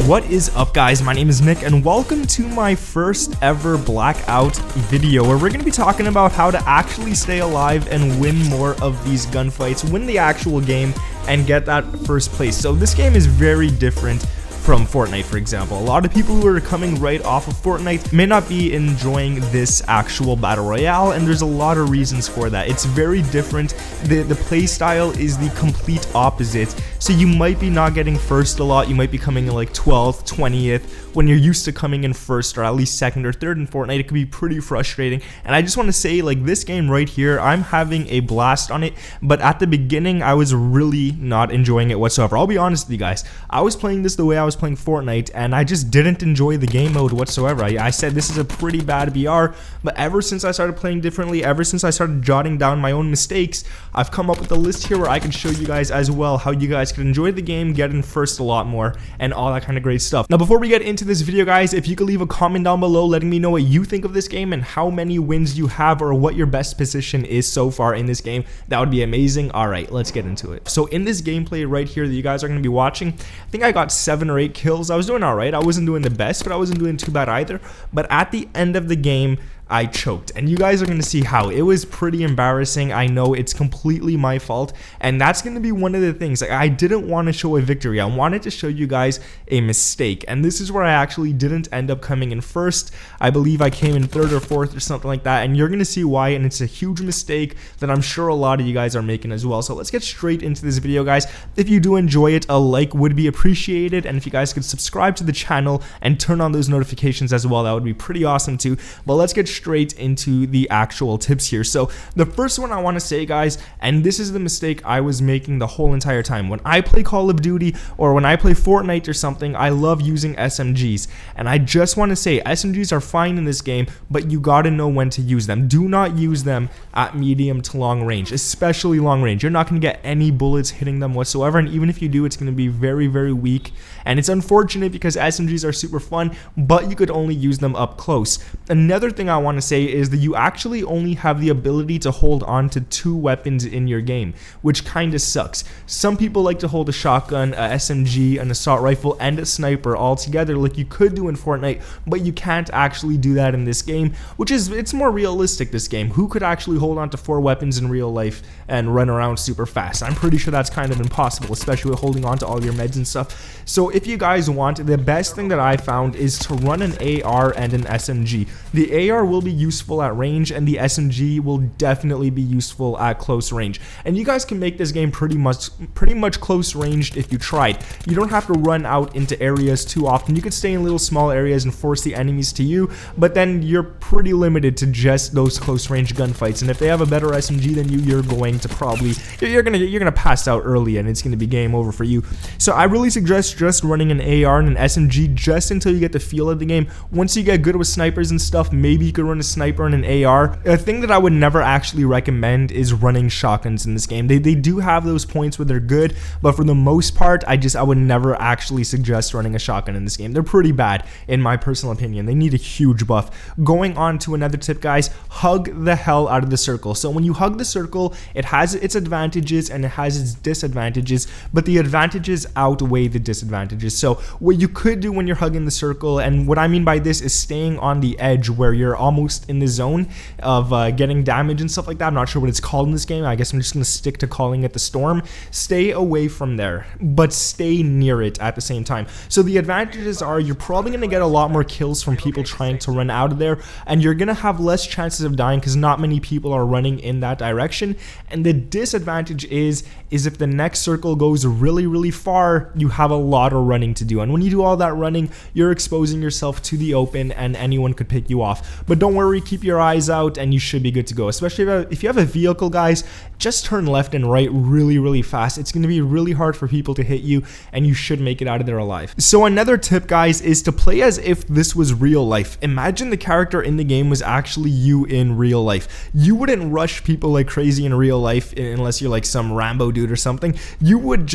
What is up, guys? My name is Nick and welcome to my first ever Blackout video where we're going to be talking about how to actually stay alive and win more of these gunfights, win the actual game and get that first place. So this game is very different from Fortnite, for example. A lot of people who are coming right off of Fortnite may not be enjoying this actual battle royale, and there's a lot of reasons for that. It's very different. The play style is the complete opposite. So you might be not getting first a lot. You might be coming in like 12th, 20th when you're used to coming in first or at least second or third in Fortnite. It can be pretty frustrating. And I just want to say, like, this game right here, I'm having a blast on it, but at the beginning I was really not enjoying it whatsoever. I'll be honest with you guys. I was playing this the way I was playing Fortnite and I just didn't enjoy the game mode whatsoever. I said this is a pretty bad BR, but ever since I started playing differently, ever since I started jotting down my own mistakes, I've come up with a list here where I can show you guys as well how you guys can enjoy the game, get in first a lot more, and all that kind of great stuff. Now, before we get into this video, guys, if you could leave a comment down below letting me know what you think of this game and how many wins you have or what your best position is so far in this game, that would be amazing. All right, let's get into it. So in this gameplay right here that you guys are going to be watching, I think I got 7 or 8 kills. I was doing all right. I wasn't doing the best, but I wasn't doing too bad either. But at the end of the game, I choked, and you guys are going to see how. It was pretty embarrassing. I know it's completely my fault, and that's going to be one of the things. Like, I didn't want to show a victory. I wanted to show you guys a mistake, and this is where I actually didn't end up coming in first. I believe I came in 3rd or 4th or something like that, and you're going to see why, and it's a huge mistake that I'm sure a lot of you guys are making as well. So let's get straight into this video, guys. If you do enjoy it, a like would be appreciated, and if you guys could subscribe to the channel and turn on those notifications as well, that would be pretty awesome too. But let's get straight into the actual tips here. So the first one I want to say, guys, and this is the mistake I was making the whole entire time. When I play Call of Duty or when I play Fortnite or something, I love using SMGs, and I just want to say SMGs are fine in this game, but you got to know when to use them. Do not use them at medium to long range, especially long range. You're not going to get any bullets hitting them whatsoever, and even if you do, it's going to be very, very weak. And it's unfortunate because SMGs are super fun, but you could only use them up close. Another thing I want to say is that you actually only have the ability to hold on to 2 weapons in your game, which kind of sucks. Some people like to hold a shotgun, a SMG, an assault rifle, and a sniper all together like you could do in Fortnite, but you can't actually do that in this game, which is, it's more realistic, this game. Who could actually hold on to 4 weapons in real life and run around super fast? I'm pretty sure that's kind of impossible, especially with holding on to all your meds and stuff. So if you guys want, the best thing that I found is to run an AR and an SMG. The AR will be useful at range, and the SMG will definitely be useful at close range. And you guys can make this game pretty much close ranged if you tried. You don't have to run out into areas too often. You could stay in little small areas and force the enemies to you, but then you're pretty limited to just those close range gunfights. And if they have a better SMG than you, you're going to probably you're gonna pass out early, and it's gonna be game over for you. So I really suggest just running an AR and an SMG just until you get the feel of the game. Once you get good with snipers and stuff, maybe you could run a sniper and an AR. A thing that I would never actually recommend is running shotguns in this game. They do have those points where they're good, but for the most part, I would never actually suggest running a shotgun in this game. They're pretty bad in my personal opinion. They need a huge buff. Going on to another tip, guys, hug the hell out of the circle. So when you hug the circle, it has its advantages and it has its disadvantages, but the advantages outweigh the disadvantages. So what you could do when you're hugging the circle, and what I mean by this is staying on the edge where you're almost in the zone of getting damage and stuff like that. I'm not sure what it's called in this game. I guess I'm just going to stick to calling it the storm. Stay away from there, but stay near it at the same time. So the advantages are you're probably going to get a lot more kills from people trying to run out of there, and you're going to have less chances of dying because not many people are running in that direction. And the disadvantage is if the next circle goes really, really far, you have a lot of running to do. And when you do all that running, you're exposing yourself to the open and anyone could pick you off. But don't worry, keep your eyes out and you should be good to go. Especially if you have a vehicle, guys, just turn left and right really, really fast. It's going to be really hard for people to hit you, and you should make it out of there alive. So another tip, guys, is to play as if this was real life. Imagine the character in the game was actually you in real life. You wouldn't rush people like crazy in real life unless you're like some Rambo dude or something. You would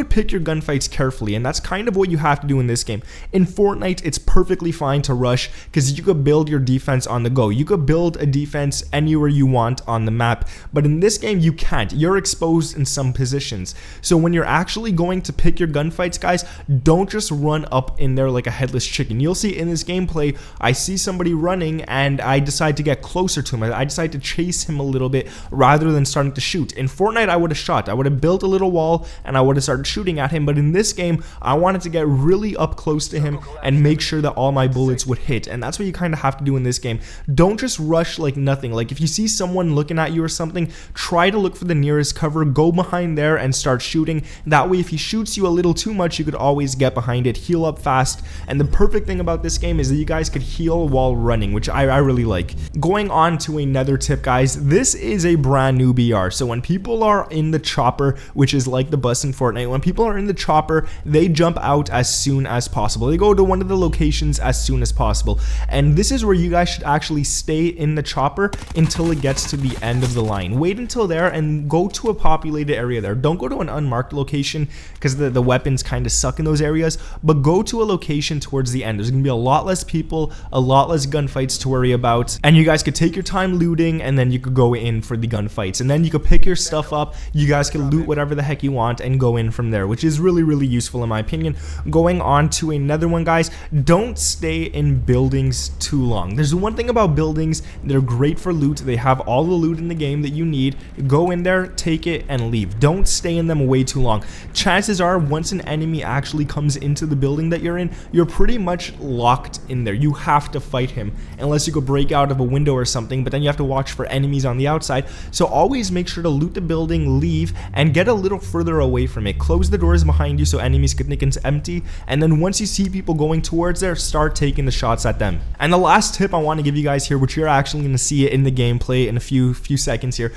pick your gunfights carefully, and that's kind of what you have to do in this game. In Fortnite, it's perfectly fine to rush because you could build your defense on the go. You could build a defense anywhere you want on the map, but in this game you can't. You're exposed in some positions. So when you're actually going to pick your gunfights, guys, don't just run up in there like a headless chicken. You'll see in this gameplay, I see somebody running and I decide to get closer to him. I decide to chase him a little bit rather than starting to shoot. In Fortnite, I would have shot. I would have built a little wall and I would have started shooting at him, but in this game, I wanted to get really up close to him and make sure that all my bullets would hit. And that's what you kind of have to do in this game. Don't just rush like nothing. Like if you see someone looking at you or something, try to look for the nearest cover, go behind there and start shooting. That way, if he shoots you a little too much, you could always get behind it, heal up fast. And the perfect thing about this game is that you guys could heal while running, which I really like. Going on to another tip, guys, this is a brand new BR. So when people are in the chopper, which is like the bus in Fortnite, when people are in the chopper, they jump out as soon as possible. They go to one of the locations as soon as possible. And this is where you guys should actually stay in the chopper until it gets to the end of the line. Wait until there and go to a populated area there. Don't go to an unmarked location because the weapons kind of suck in those areas, but go to a location towards the end. There's going to be a lot less people, a lot less gunfights to worry about, and you guys could take your time looting and then you could go in for the gunfights, and then you could pick your stuff up. You guys can loot whatever the heck you want and go in from there, which is really useful in my opinion. Going on to another one, guys, don't stay in buildings too long. There's one thing about buildings, they're great for loot. They have all the loot in the game that you need. Go in there, take it, and leave. Don't stay in them way too long. Chances are, once an enemy actually comes into the building that you're in, you're pretty much locked in there. You have to fight him unless you go break out of a window or something, but then you have to watch for enemies on the outside. So always make sure to loot the building, leave, and get a little further away from it. Close the doors behind you so enemies can think it's empty, and then once you see people going towards there, start taking the shots at them. And the last tip I want to give you guys here, which you're actually going to see it in the gameplay in a few seconds here,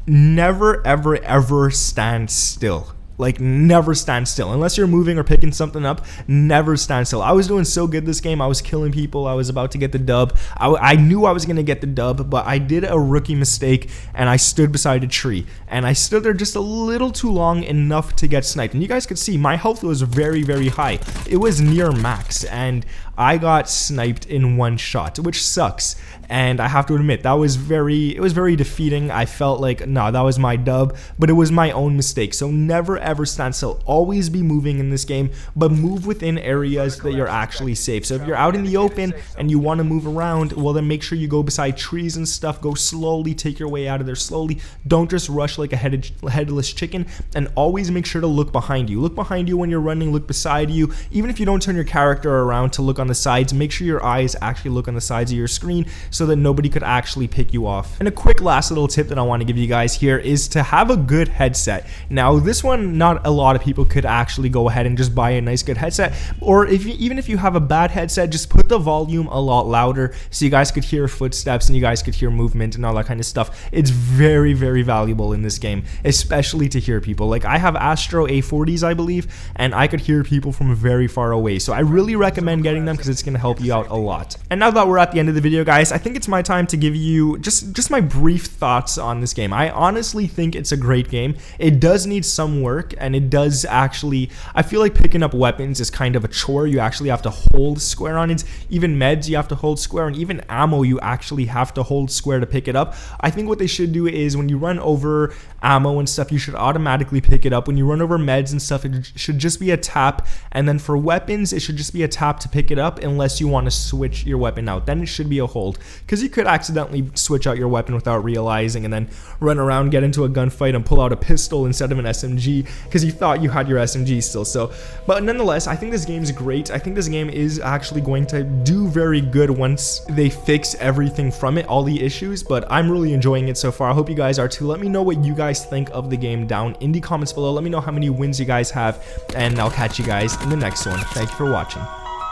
never ever stand still. Like, never stand still. Unless you're moving or picking something up, never stand still. I was doing so good this game. I was killing people. I was about to get the dub. I knew I was going to get the dub, but I did a rookie mistake, and I stood beside a tree. And I stood there just a little too long, enough to get sniped. And you guys could see my health was very high. It was near max, and I got sniped in one shot, which sucks. And I have to admit, it was very defeating. I felt like, no, that was my dub, but it was my own mistake. So never ever stand still. Always be moving in this game, but move within areas that you're actually safe. So if you're out in the open and you want to move around, well, then make sure you go beside trees and stuff. Go slowly, take your way out of there slowly. Don't just rush like a headless chicken, and always make sure to look behind you. Look behind you when you're running, look beside you. Even if you don't turn your character around to look on the sides, make sure your eyes actually look on the sides of your screen so that nobody could actually pick you off. And a quick last little tip that I want to give you guys here is to have a good headset. Now, this one, not a lot of people could actually go ahead and just buy a nice good headset, or even if you have a bad headset, just put the volume a lot louder so you guys could hear footsteps and you guys could hear movement and all that kind of stuff. It's very valuable in this game, especially to hear people. Like, I have Astro A40s, I believe, and I could hear people from very far away, so I really recommend getting them because it's going to help you out a lot. And now that we're at the end of the video, guys, I think it's my time to give you just my brief thoughts on this game. I honestly think it's a great game. It does need some work, and it does actually, I feel like picking up weapons is kind of a chore. You actually have to hold square on it. Even meds you have to hold square, and even ammo you actually have to hold square to pick it up. I think what they should do is when you run over ammo and stuff, you should automatically pick it up. When you run over meds and stuff, it should just be a tap, and then for weapons it should just be a tap to pick it up unless you want to switch your weapon out. Then it should be a hold, because you could accidentally switch out your weapon without realizing and then run around, get into a gunfight and pull out a pistol instead of an SMG because you thought you had your SMG still. So, but nonetheless, I think this game is great. I think this game is actually going to do very good once they fix everything from it, all the issues, but I'm really enjoying it so far. I hope you guys are too. Let me know what you guys think of the game down in the comments below. Let me know how many wins you guys have, and I'll catch you guys in the next one. Thank you for watching.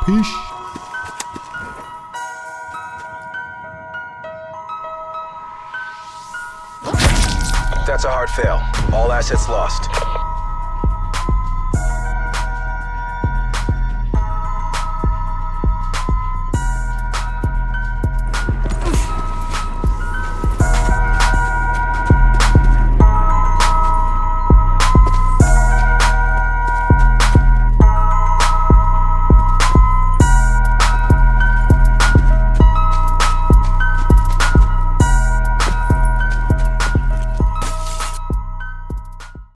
Peace. That's a hard fail. All assets lost.